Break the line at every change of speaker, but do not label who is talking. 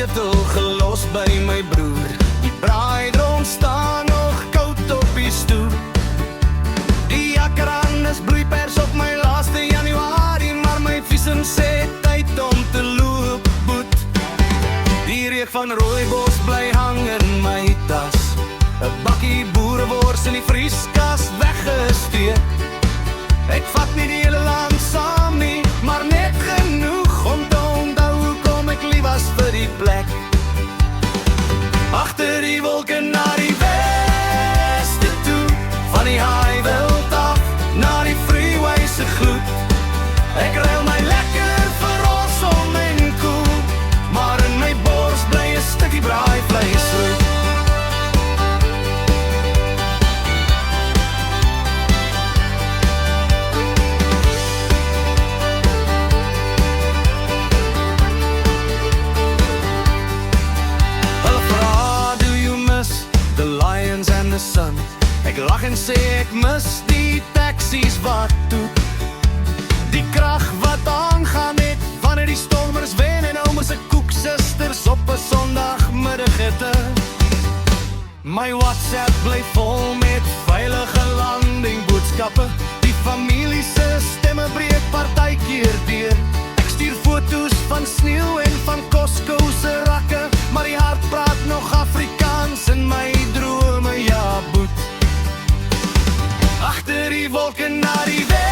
ketel gelos by my broer. Die braaidron staan nog koud op die stoep. Die jacarandus bloeipers op my laaste Januarie, maar my visum sê tyd om te loop boet. Die reuk van rooibos bly hang in my tas. 'n bakkie boerewors in die vrieskas weggesteek. Ek vat nie die hele land saam nie, maar net genoeg om te onthou hoekom ek lief was vir die plek. Agter die wolke na die weste toe, van die Highveld af na die freeway se gloed. Ek ruil my lekker vir rosom en koel, maar in my bors bly 'n stukkie braaivleisroet. Sun. Ek lag en sê ek mis die taxi's wat toe. Die krag wat aangaan net wanneer die stormers wen en ouma se koeksisters op 'n Sondagmiddagete. My WhatsApp bly vol met veilige landing boodskappe. Die familie se stemme breek partykeer deur. Ek stuur foto's van sneeu en van Costco se rakke, maar die hart praat nog Afrikaans in my drome, ja boet. Agter die wolke na die wêreld